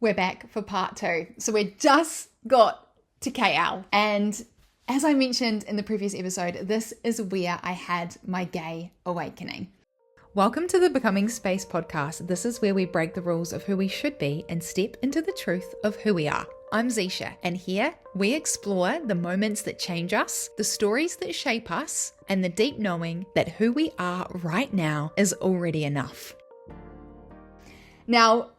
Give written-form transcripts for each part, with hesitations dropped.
we're back for part 2. So we just got to KL. And as I mentioned in the previous episode, this is where I had my gay awakening. Welcome to the Becoming Space podcast. This is where we break the rules of who we should be and step into the truth of who we are. I'm Zisha, and here we explore the moments that change us, the stories that shape us, and the deep knowing that who we are right now is already enough. Now,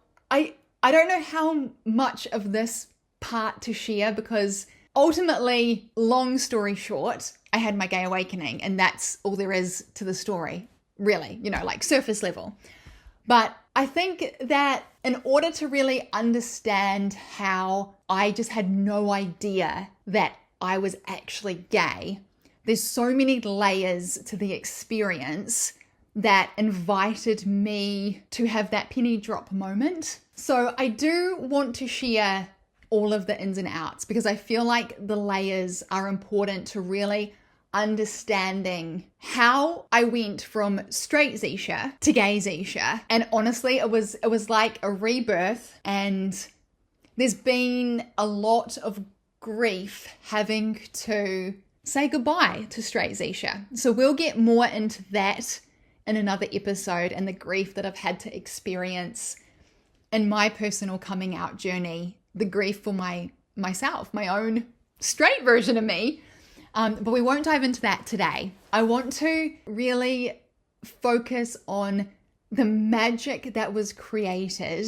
I don't know how much of this part to share because ultimately, long story short, I had my gay awakening, and that's all there is to the story, really, like surface level. But I think that in order to really understand how I just had no idea that I was actually gay, there's so many layers to the experience that invited me to have that penny drop moment. So I do want to share all of the ins and outs because I feel like the layers are important to really understanding how I went from straight Zisha to gay Zisha. And honestly, it was like a rebirth, and there's been a lot of grief having to say goodbye to straight Zisha. So we'll get more into that in another episode and the grief that I've had to experience in my personal coming out journey, the grief for myself, my own straight version of me. But we won't dive into that today. I want to really focus on the magic that was created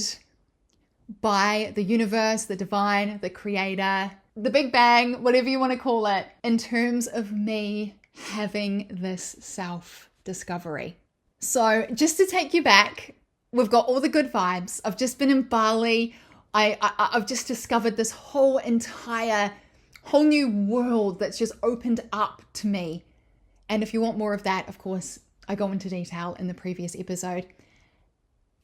by the universe, the divine, the creator, the Big Bang, whatever you want to call it, in terms of me having this self-discovery. So just to take you back, we've got all the good vibes. I've just been in Bali. I've just discovered this whole new world that's just opened up to me. And if you want more of that, of course, I go into detail in the previous episode.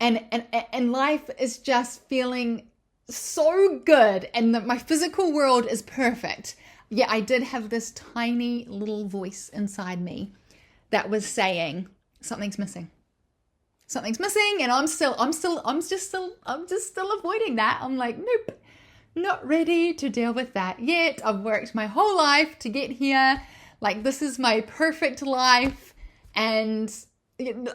And life is just feeling so good, and my physical world is perfect. Yeah, I did have this tiny little voice inside me that was saying something's missing. Something's missing, and I'm just still avoiding that. I'm like, nope. Not ready to deal with that yet. I've worked my whole life to get here. Like, this is my perfect life. And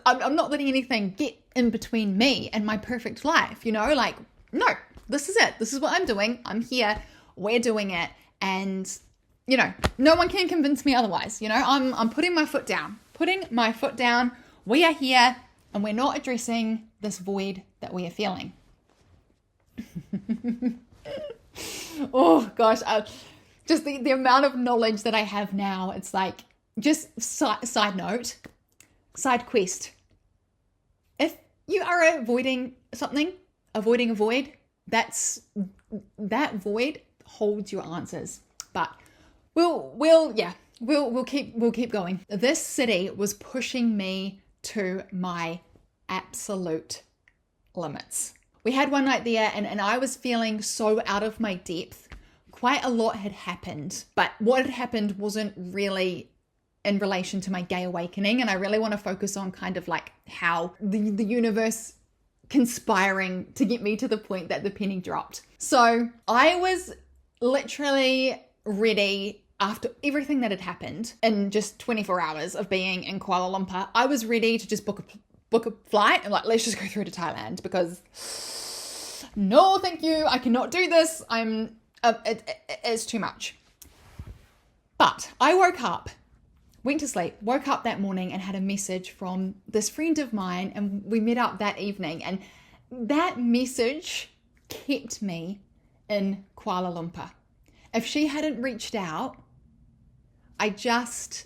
I'm not letting anything get in between me and my perfect life, Like, no, this is it. This is what I'm doing. I'm here. We're doing it. And, no one can convince me otherwise. I'm putting my foot down. We are here, and we're not addressing this void that we are feeling. Oh gosh, just the amount of knowledge that I have now, it's like, just side note, side quest. If you are avoiding something, avoiding a void, that void holds your answers. But we'll keep going. This city was pushing me to my absolute limits. We had one night there, and I was feeling so out of my depth. Quite a lot had happened, but what had happened wasn't really in relation to my gay awakening, and I really want to focus on kind of like how the universe conspiring to get me to the point that the penny dropped. So I was literally ready after everything that had happened in just 24 hours of being in Kuala Lumpur. I was ready to just book a flight and let's just go through to Thailand, because no, thank you. I cannot do this. It's too much. But I woke up, went to sleep, woke up that morning and had a message from this friend of mine, and we met up that evening, and that message kept me in Kuala Lumpur. If she hadn't reached out, I just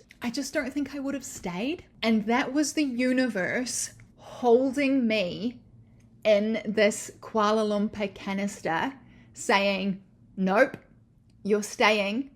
don't think I would have stayed. And that was the universe holding me in this Kuala Lumpur canister saying, nope, you're staying.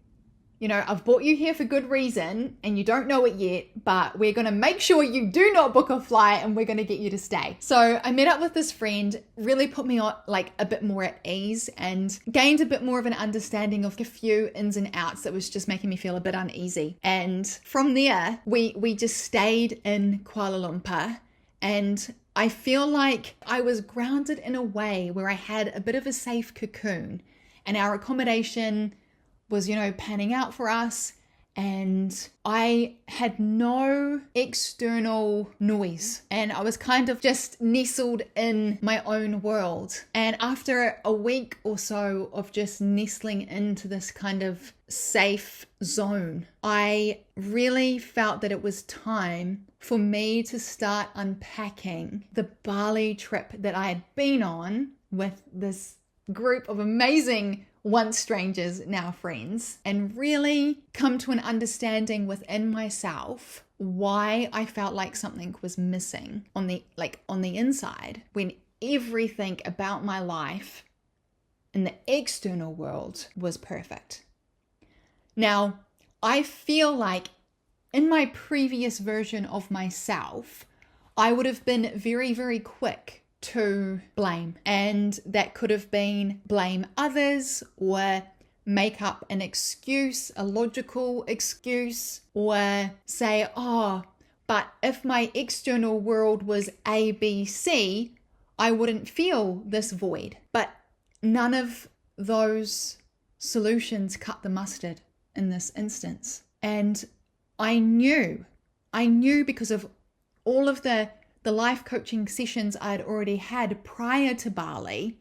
I've brought you here for good reason, and you don't know it yet, but we're going to make sure you do not book a flight, and we're going to get you to stay. So I met up with this friend, really put me on like a bit more at ease, and gained a bit more of an understanding of a few ins and outs that was just making me feel a bit uneasy. And from there, we just stayed in Kuala Lumpur, and I feel like I was grounded in a way where I had a bit of a safe cocoon, and our accommodation was, panning out for us. And I had no external noise, and I was kind of just nestled in my own world. And after a week or so of just nestling into this kind of safe zone, I really felt that it was time for me to start unpacking the Bali trip that I had been on with this group of amazing once strangers, now friends, and really come to an understanding within myself why I felt like something was missing on the inside, when everything about my life in the external world was perfect. Now, I feel like in my previous version of myself, I would have been very, very quick to blame, and that could have been blame others or make up an excuse, a logical excuse, or say, oh, but if my external world was A, B, C, I wouldn't feel this void. But none of those solutions cut the mustard in this instance. And I knew because of all of the life coaching sessions I'd already had prior to Bali,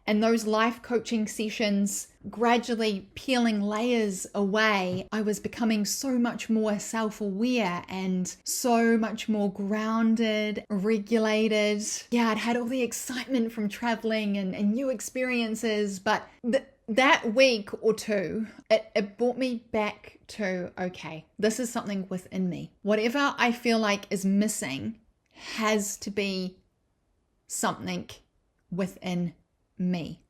and those life coaching sessions gradually peeling layers away, I was becoming so much more self-aware and so much more grounded, regulated. Yeah, I'd had all the excitement from traveling and new experiences, but that week or two, it brought me back to, okay, this is something within me. Whatever I feel like is missing has to be something within me,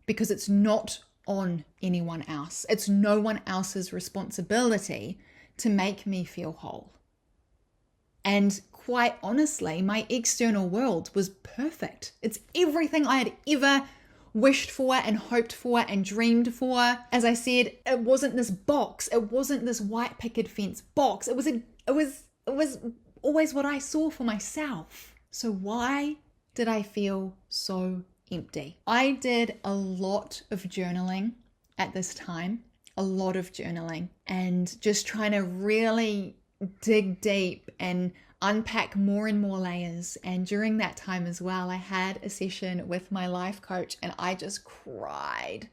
because it's not on anyone else. It's no one else's responsibility to make me feel whole. And quite honestly, my external world was perfect. It's everything I had ever wished for and hoped for and dreamed for. As I said, it wasn't this box. It wasn't this white picket fence box. It was always what I saw for myself. So why did I feel so empty? I did a lot of journaling at this time, and just trying to really dig deep and unpack more and more layers. And during that time as well, I had a session with my life coach, and I just cried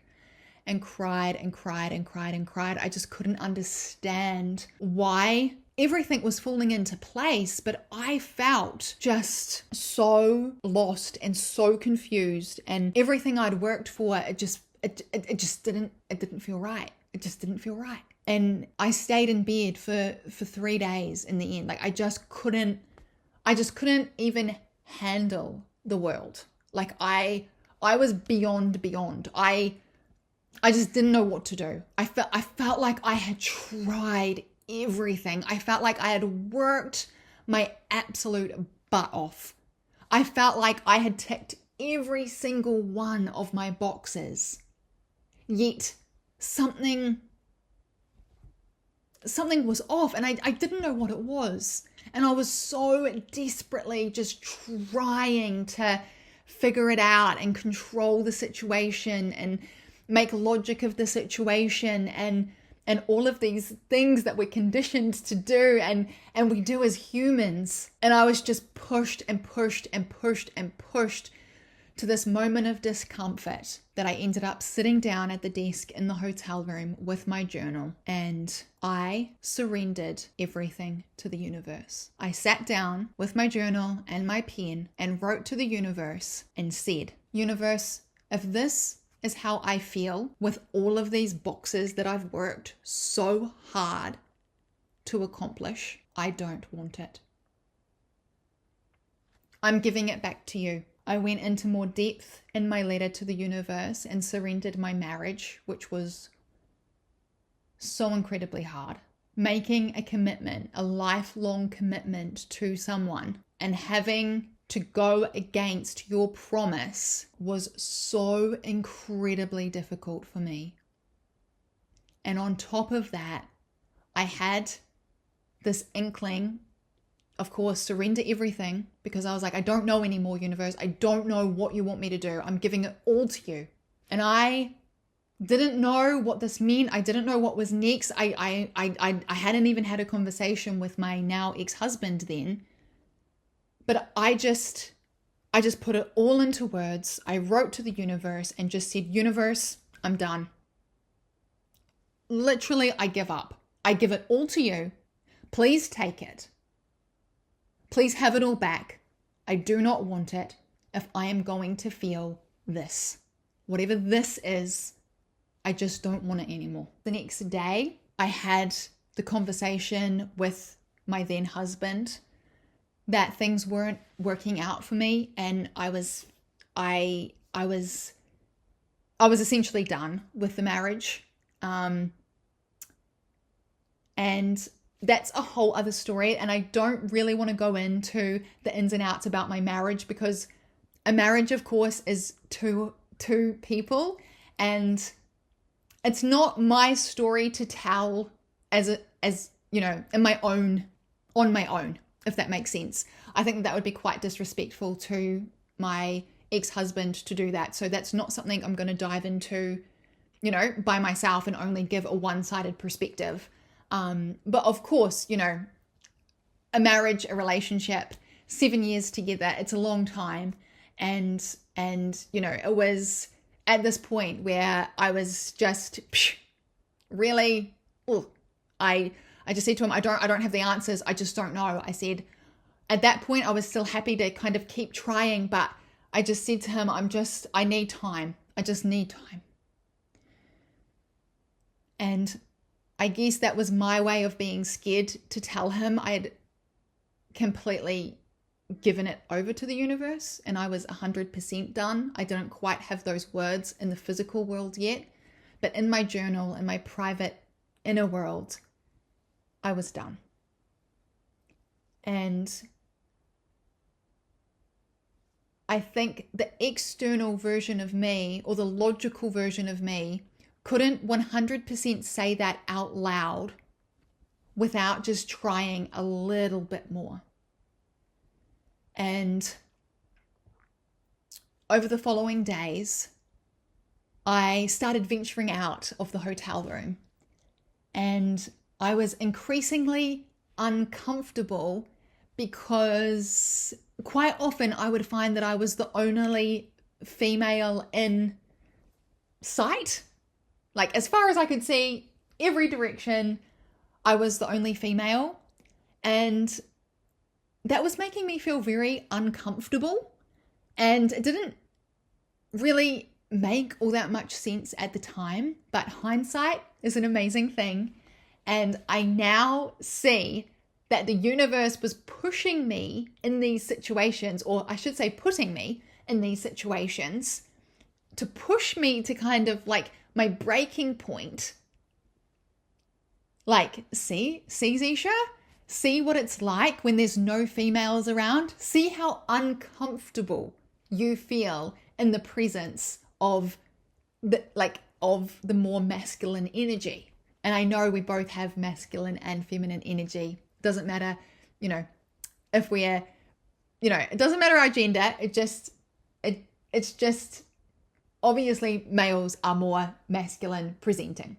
and cried and cried and cried and cried. I just couldn't understand why everything was falling into place, but I felt just so lost and so confused, and everything I'd worked for, it didn't feel right. It just didn't feel right. And I stayed in bed for 3 days in the end. Like I just couldn't even handle the world. Like I was beyond. I just didn't know what to do. I felt like I had tried everything. I felt like I had worked my absolute butt off. I felt like I had ticked every single one of my boxes. Yet something was off, and I didn't know what it was. And I was so desperately just trying to figure it out and control the situation and make logic of the situation and all of these things that we're conditioned to do and we do as humans. And I was just pushed and pushed and pushed and pushed to this moment of discomfort that I ended up sitting down at the desk in the hotel room with my journal, and I surrendered everything to the universe. I sat down with my journal and my pen and wrote to the universe and said, "Universe, if this is how I feel with all of these boxes that I've worked so hard to accomplish, I don't want it. I'm giving it back to you." I went into more depth in my letter to the universe and surrendered my marriage, which was so incredibly hard. Making a commitment, a lifelong commitment to someone, and having to go against your promise was so incredibly difficult for me. And on top of that, I had this inkling of course, surrender everything, because I was like, I don't know anymore, universe. I don't know what you want me to do. I'm giving it all to you. And I didn't know what this meant. I didn't know what was next. I hadn't even had a conversation with my now ex-husband then. But I just put it all into words. I wrote to the universe and just said, universe, I'm done. Literally, I give up. I give it all to you. Please take it. Please have it all back. I do not want it if I am going to feel this. Whatever this is, I just don't want it anymore. The next day, I had the conversation with my then husband that things weren't working out for me, and I was essentially done with the marriage. And that's a whole other story, and I don't really want to go into the ins and outs about my marriage, because a marriage, of course, is two people, and it's not my story to tell as you know, on my own, if that makes sense. I think that would be quite disrespectful to my ex-husband to do that. So that's not something I'm going to dive into, you know, by myself and only give a one-sided perspective. But of course, you know, a marriage, a relationship, 7 years together, it's a long time. And, you know, it was at this point where I was just really, I just said to him, I don't have the answers. I just don't know. I said, at that point, I was still happy to kind of keep trying, but I just said to him, I need time. I just need time. And I guess that was my way of being scared to tell him I had completely given it over to the universe and I was 100% done. I didn't quite have those words in the physical world yet, but in my journal, in my private inner world, I was done. And I think the external version of me, or the logical version of me, couldn't 100% say that out loud without just trying a little bit more. And over the following days, I started venturing out of the hotel room, and I was increasingly uncomfortable because quite often I would find that I was the only female in sight. Like, as far as I could see, every direction, I was the only female. And that was making me feel very uncomfortable. And it didn't really make all that much sense at the time. But hindsight is an amazing thing. And I now see that the universe was pushing me in these situations, or I should say putting me in these situations, to push me to kind of like my breaking point. Like, see Zisha? See what it's like when there's no females around? See how uncomfortable you feel in the presence of the more masculine energy. And I know we both have masculine and feminine energy. Doesn't matter, you know, if we're, you know, it doesn't matter our gender. It's just obviously males are more masculine presenting.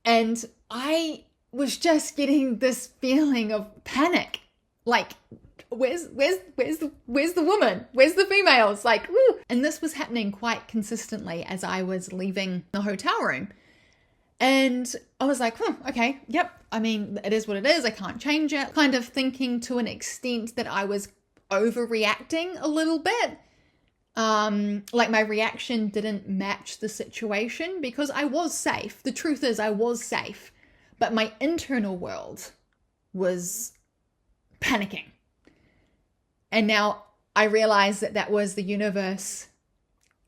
And I was just getting this feeling of panic. Like, where's the woman? Where's the females? Like, woo. And this was happening quite consistently as I was leaving the hotel room. And I was like, okay, yep. I mean, it is what it is. I can't change it. Kind of thinking to an extent that I was overreacting a little bit. Like my reaction didn't match the situation because I was safe. The truth is I was safe, but my internal world was panicking. And now I realize that that was the universe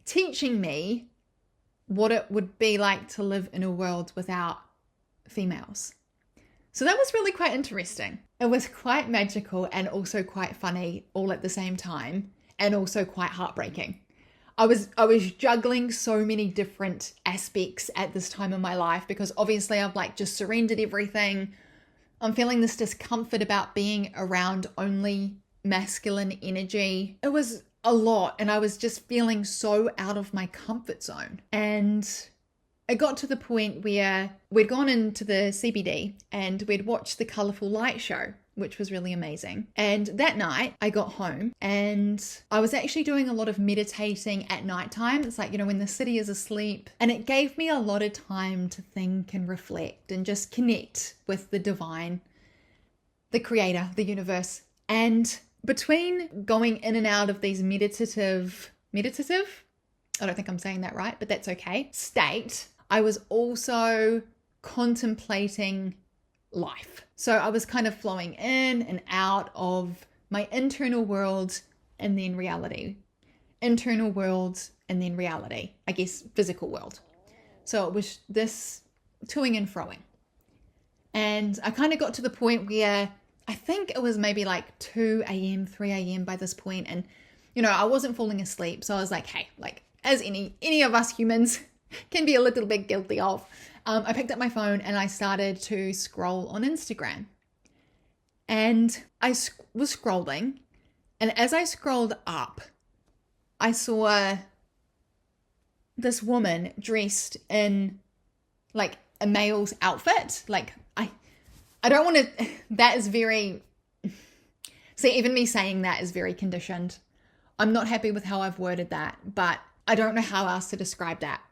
teaching me what it would be like to live in a world without females. So that was really quite interesting. It was quite magical and also quite funny all at the same time, and also quite heartbreaking. I was juggling so many different aspects at this time in my life because obviously I've like just surrendered everything. I'm feeling this discomfort about being around only masculine energy. It was a lot, and I was just feeling so out of my comfort zone. And it got to the point where we'd gone into the CBD and we'd watched the Colourful Light show, which was really amazing. And that night I got home and I was actually doing a lot of meditating at nighttime. It's like, when the city is asleep, and it gave me a lot of time to think and reflect and just connect with the divine, the creator, the universe. And between going in and out of these meditative, I don't think I'm saying that right, but that's okay, state, I was also contemplating life. So I was kind of flowing in and out of my internal world and then reality. Internal world and then reality. I guess physical world. So it was this toing and froing. And I kind of got to the point where I think it was maybe like 2 a.m., 3 a.m. by this point. And, I wasn't falling asleep. So I was like, hey, as any of us humans can be a little bit guilty of, I picked up my phone and I started to scroll on Instagram. And I was scrolling. And as I scrolled up, I saw this woman dressed in like a male's outfit. I don't want to, that is very, see, even me saying that is very conditioned. I'm not happy with how I've worded that, but I don't know how else to describe that.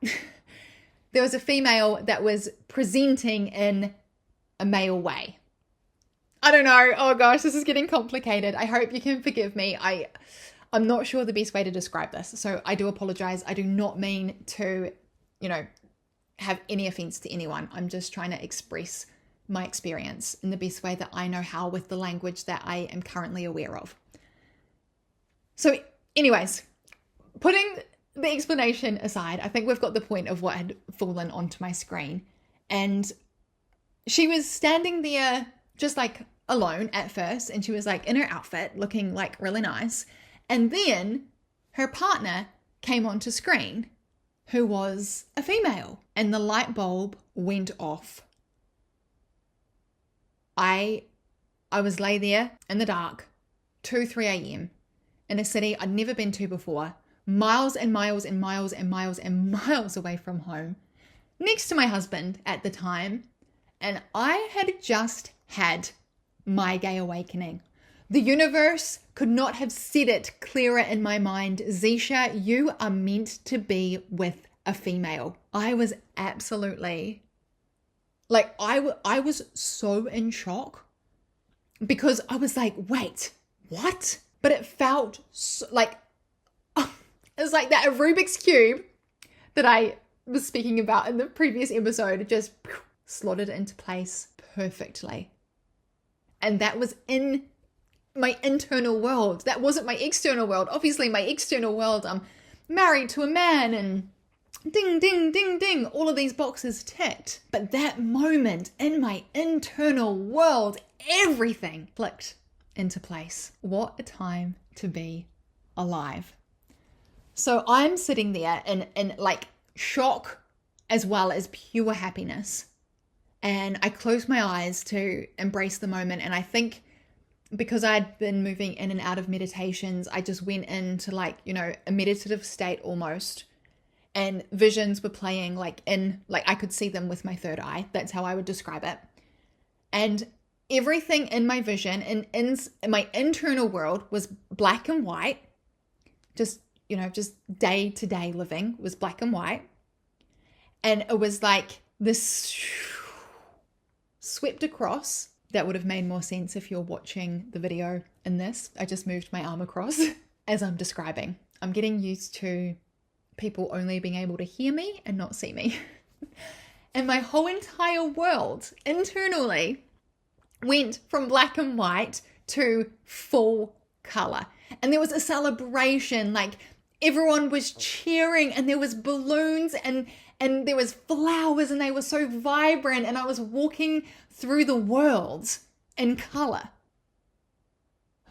There was a female that was presenting in a male way. I don't know. Oh gosh, this is getting complicated. I hope you can forgive me. I'm not sure the best way to describe this. So I do apologize. I do not mean to, have any offense to anyone. I'm just trying to express my experience in the best way that I know how with the language that I am currently aware of. So anyways, putting the explanation aside, I think we've got the point of what had fallen onto my screen. And she was standing there just like alone at first, and she was like in her outfit looking like really nice. And then her partner came onto screen, who was a female, and the light bulb went off. I was lay there in the dark, 2, 3 a.m. in a city I'd never been to before, miles and miles and miles and miles and miles away from home, next to my husband at the time, and I had just had my gay awakening. The universe could not have said it clearer in my mind. Zisha, you are meant to be with a female. I was absolutely, I was so in shock because I was like, wait, what? But it felt so, it was like that Rubik's Cube that I was speaking about in the previous episode just slotted into place perfectly. And that was in my internal world. That wasn't my external world. Obviously, my external world, I'm married to a man and ding, ding, ding, ding, all of these boxes ticked. But that moment in my internal world, everything clicked into place. What a time to be alive. So I'm sitting there in shock as well as pure happiness. And I closed my eyes to embrace the moment. And I think because I'd been moving in and out of meditations, I just went into a meditative state almost. And visions were playing I could see them with my third eye. That's how I would describe it. And everything in my vision and in my internal world was black and white. Just day to day living was black and white. And it was like this swept across. That would have made more sense if you're watching the video in this. I just moved my arm across as I'm describing. I'm getting used to people only being able to hear me and not see me. And my whole entire world internally went from black and white to full color. And there was a celebration, everyone was cheering and there was balloons and there was flowers and they were so vibrant, and I was walking through the world in color.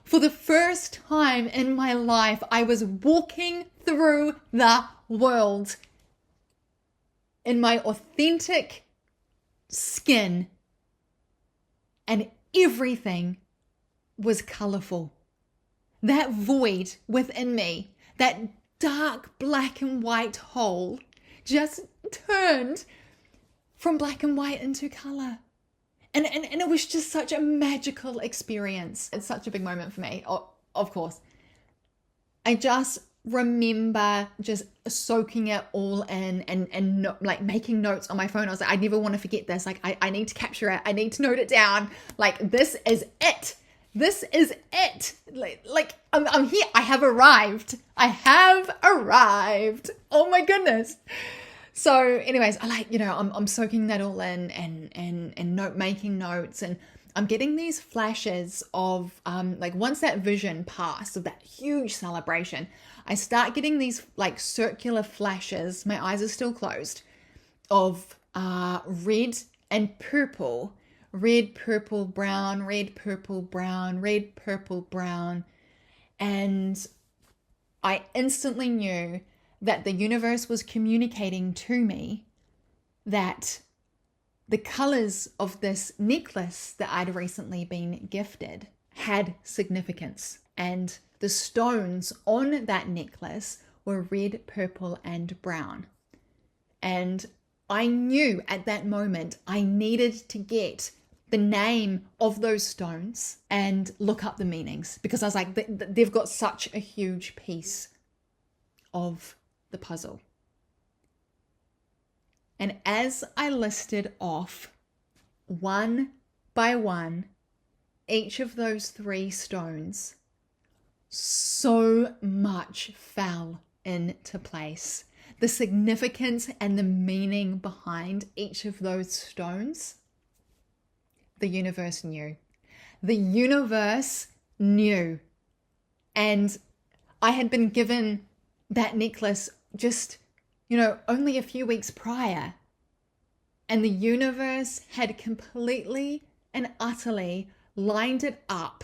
For the first time in my life, I was walking through the world in my authentic skin and everything was colorful. That void within me, that dark black and white hole, just turned from black and white into color. And it was just such a magical experience. It's such a big moment for me, of course. I just remember just soaking it all in and like making notes on my phone. I was like, I never want to forget this. Like, I need to capture it. I need to note it down. Like, this is it. This is it. Like I'm here. I have arrived. Oh my goodness. So anyways, I'm soaking that all in and making notes, and I'm getting these flashes of like once that vision passed of that huge celebration, I start getting these like circular flashes. My eyes are still closed, of red and purple, red, purple, brown, red, purple, brown, red, purple, brown. And I instantly knew that the universe was communicating to me that the colors of this necklace that I'd recently been gifted had significance. And the stones on that necklace were red, purple, and brown. And I knew at that moment I needed to get the name of those stones and look up the meanings, because I was like, they've got such a huge piece of the puzzle. And as I listed off one by one each of those 3 stones, so much fell into place. The significance and the meaning behind each of those stones, the universe knew. The universe knew. And I had been given that necklace just, only a few weeks prior. And the universe had completely and utterly lined it up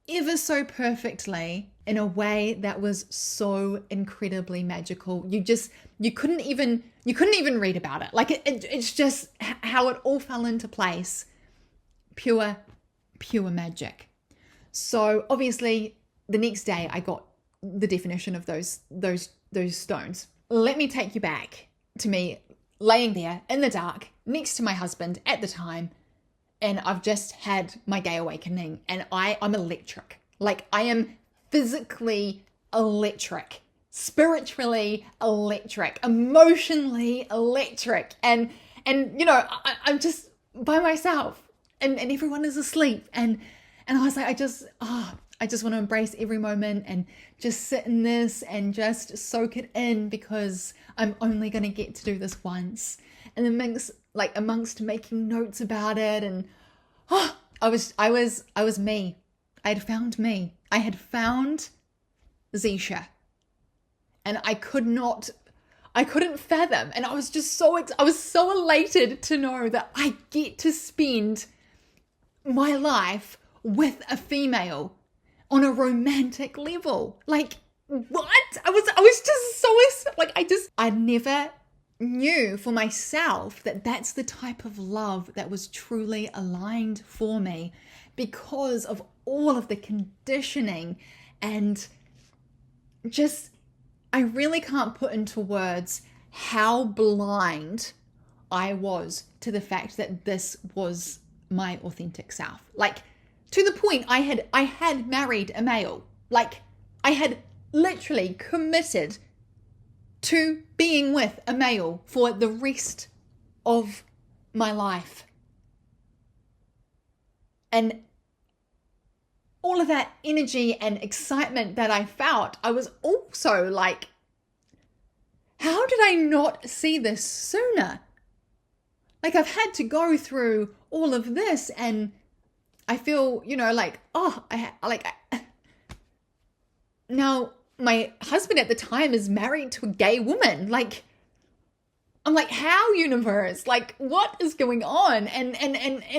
ever so perfectly in a way that was so incredibly magical. You couldn't even read about it. Like it's just how it all fell into place. Pure magic. So obviously the next day I got the definition of those stones. Let me take you back to me laying there in the dark next to my husband at the time, and I've just had my gay awakening, and I'm electric. Like, I am physically electric, spiritually electric, emotionally electric, and I'm just by myself, and everyone is asleep, and I was like, I just want to embrace every moment and just sit in this and just soak it in, because I'm only going to get to do this once. And then amongst making notes about it, and I was me. I had found me. I had found Zisha, and I couldn't fathom. And I was just I was so elated to know that I get to spend my life with a female on a romantic level. Like, what? I was just so like, I never knew for myself that that's the type of love that was truly aligned for me, because of all of the conditioning, and just, I really can't put into words how blind I was to the fact that this was my authentic self. Like, to the point I had married a male. Like, I had literally committed to being with a male for the rest of my life. And all of that energy and excitement that I felt, I was also like, how did I not see this sooner? Like, I've had to go through all of this, and I feel, now my husband at the time is married to a gay woman. Like, I'm like, how, universe? Like, what is going on? And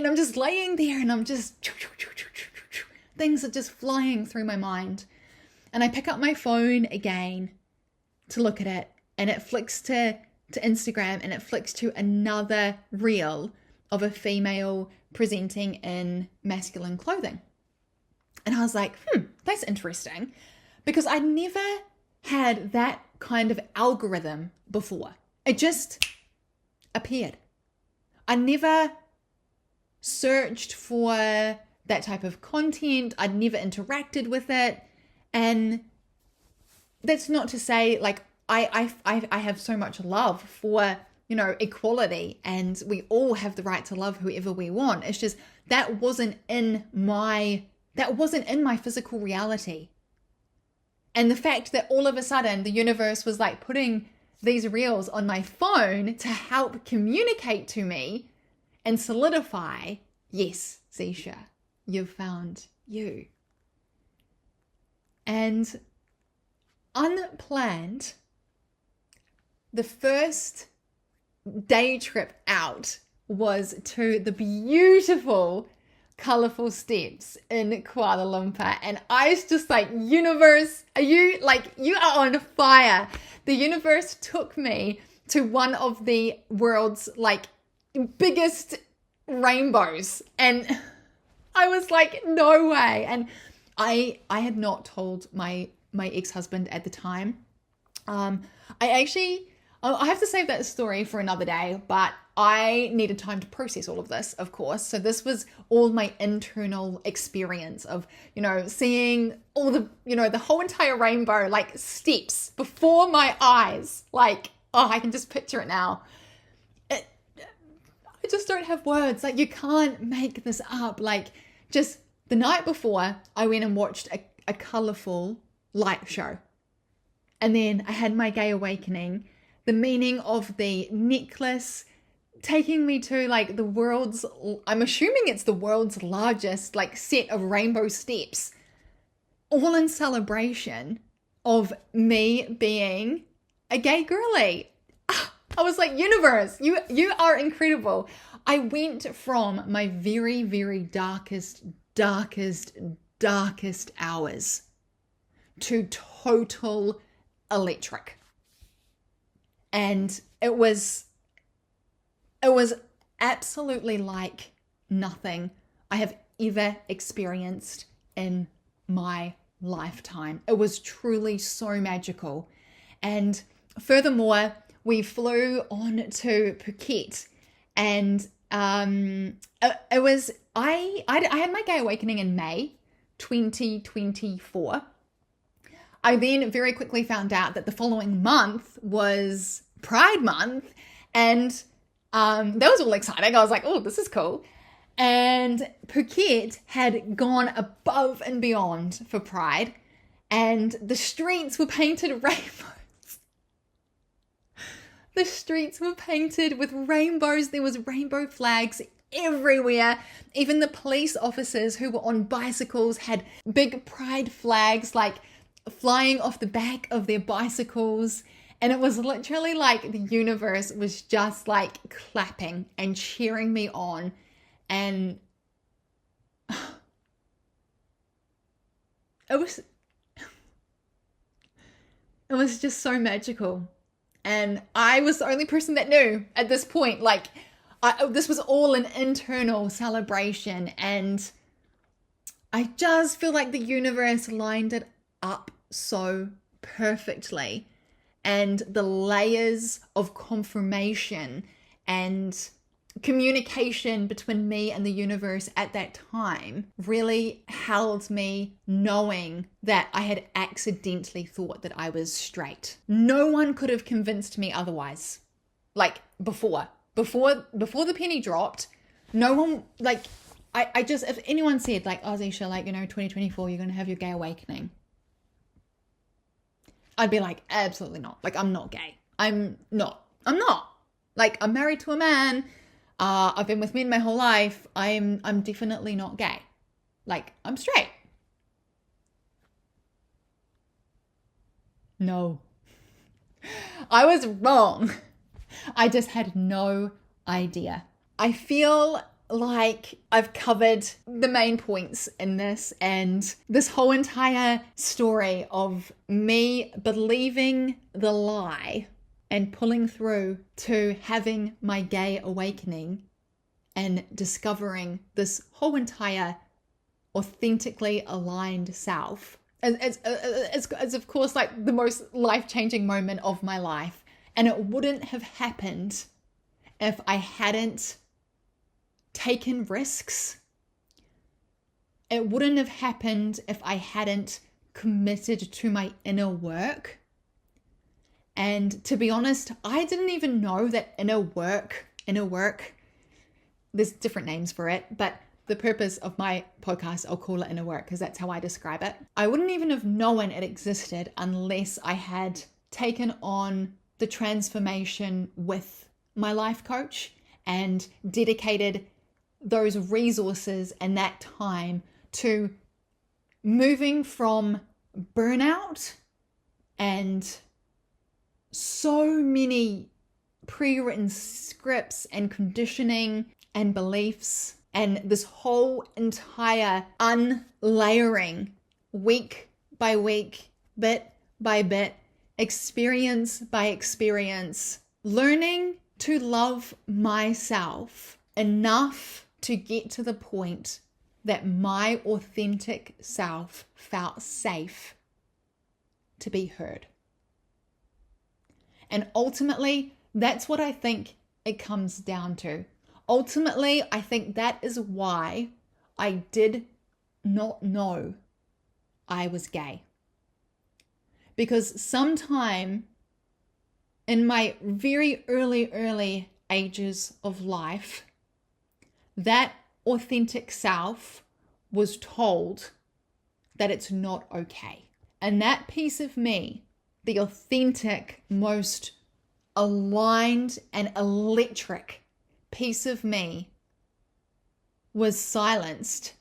I'm just laying there, and I'm just, things are just flying through my mind. And I pick up my phone again to look at it, and it flicks to Instagram, and it flicks to another reel of a female presenting in masculine clothing. And I was like, that's interesting, because I never had that kind of algorithm before. It just appeared. I never searched for that type of content. I'd never interacted with it. And that's not to say like I have so much love for, equality, and we all have the right to love whoever we want. It's just that wasn't in my physical reality. And the fact that all of a sudden the universe was like putting these reels on my phone to help communicate to me and solidify, yes, Zisha, you've found you. And unplanned, the first day trip out was to the beautiful, colorful steps in Kuala Lumpur. And I was just like, universe, you are on fire. The universe took me to one of the world's biggest rainbows. And I was like, no way. And I had not told my ex-husband at the time. I have to save that story for another day, but I needed time to process all of this, of course. So this was all my internal experience of, seeing all the whole entire rainbow, steps before my eyes. I can just picture it now. I just don't have words. You can't make this up. Just the night before, I went and watched a colorful light show. And then I had my gay awakening. The meaning of the necklace taking me to the world's, I'm assuming it's the world's largest set of rainbow steps, all in celebration of me being a gay girly. I was like, universe, you are incredible. I went from my very, very darkest hours to total electric. And it was absolutely like nothing I have ever experienced in my lifetime. It was truly so magical. And furthermore, we flew on to Phuket, and I had my gay awakening in May 2024. I then very quickly found out that the following month was Pride Month, and that was all exciting. I was like, oh, this is cool. And Phuket had gone above and beyond for Pride, and the streets were painted rainbows. The streets were painted with rainbows. There was rainbow flags everywhere. Even the police officers who were on bicycles had big Pride flags flying off the back of their bicycles. And it was literally the universe was just clapping and cheering me on. And it was just so magical. And I was the only person that knew at this point. This was all an internal celebration. And I just feel like the universe lined it up so perfectly. And the layers of confirmation and communication between me and the universe at that time really held me knowing that I had accidentally thought that I was straight. No one could have convinced me otherwise. Before the penny dropped, no one, I just, if anyone said oh, Zisha, 2024, you're going to have your gay awakening, I'd be like, absolutely not. I'm not gay. I'm not. I'm married to a man. I've been with men my whole life. I'm definitely not gay. I'm straight. No. I was wrong. I just had no idea. I feel like I've covered the main points in this, and this whole entire story of me believing the lie and pulling through to having my gay awakening and discovering this whole entire authentically aligned self is of course like the most life-changing moment of my life. And it wouldn't have happened if I hadn't taken risks. It wouldn't have happened if I hadn't committed to my inner work. And to be honest, I didn't even know that inner work, there's different names for it, but the purpose of my podcast, I'll call it inner work because that's how I describe it. I wouldn't even have known it existed unless I had taken on the transformation with my life coach and dedicated those resources and that time to moving from burnout and so many pre-written scripts and conditioning and beliefs and this whole entire unlayering week by week, bit by bit, experience by experience, learning to love myself enough to get to the point that my authentic self felt safe to be heard. And ultimately, that's what I think it comes down to. Ultimately, I think that is why I did not know I was gay. Because sometime in my very early ages of life, that authentic self was told that it's not okay. And that piece of me, the authentic, most aligned and electric piece of me, was silenced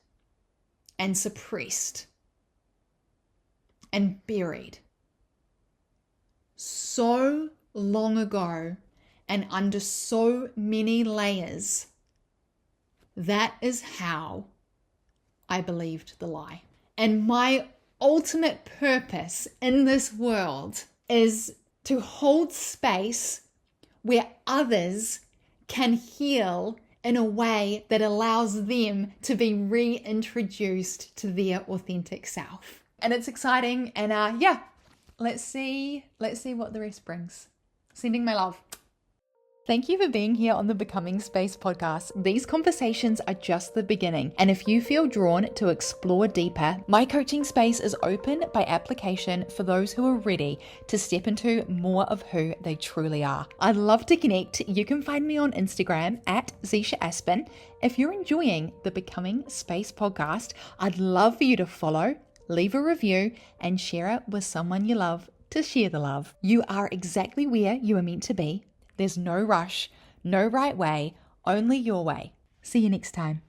and suppressed and buried so long ago and under so many layers. That is how I believed the lie. And my ultimate purpose in this world is to hold space where others can heal in a way that allows them to be reintroduced to their authentic self. And it's exciting. And let's see what the rest brings. Sending my love. Thank you for being here on the Becoming Space podcast. These conversations are just the beginning. And if you feel drawn to explore deeper, my coaching space is open by application for those who are ready to step into more of who they truly are. I'd love to connect. You can find me on Instagram at Zisha Aspin. If you're enjoying the Becoming Space podcast, I'd love for you to follow, leave a review, and share it with someone you love to share the love. You are exactly where you are meant to be. There's no rush, no right way, only your way. See you next time.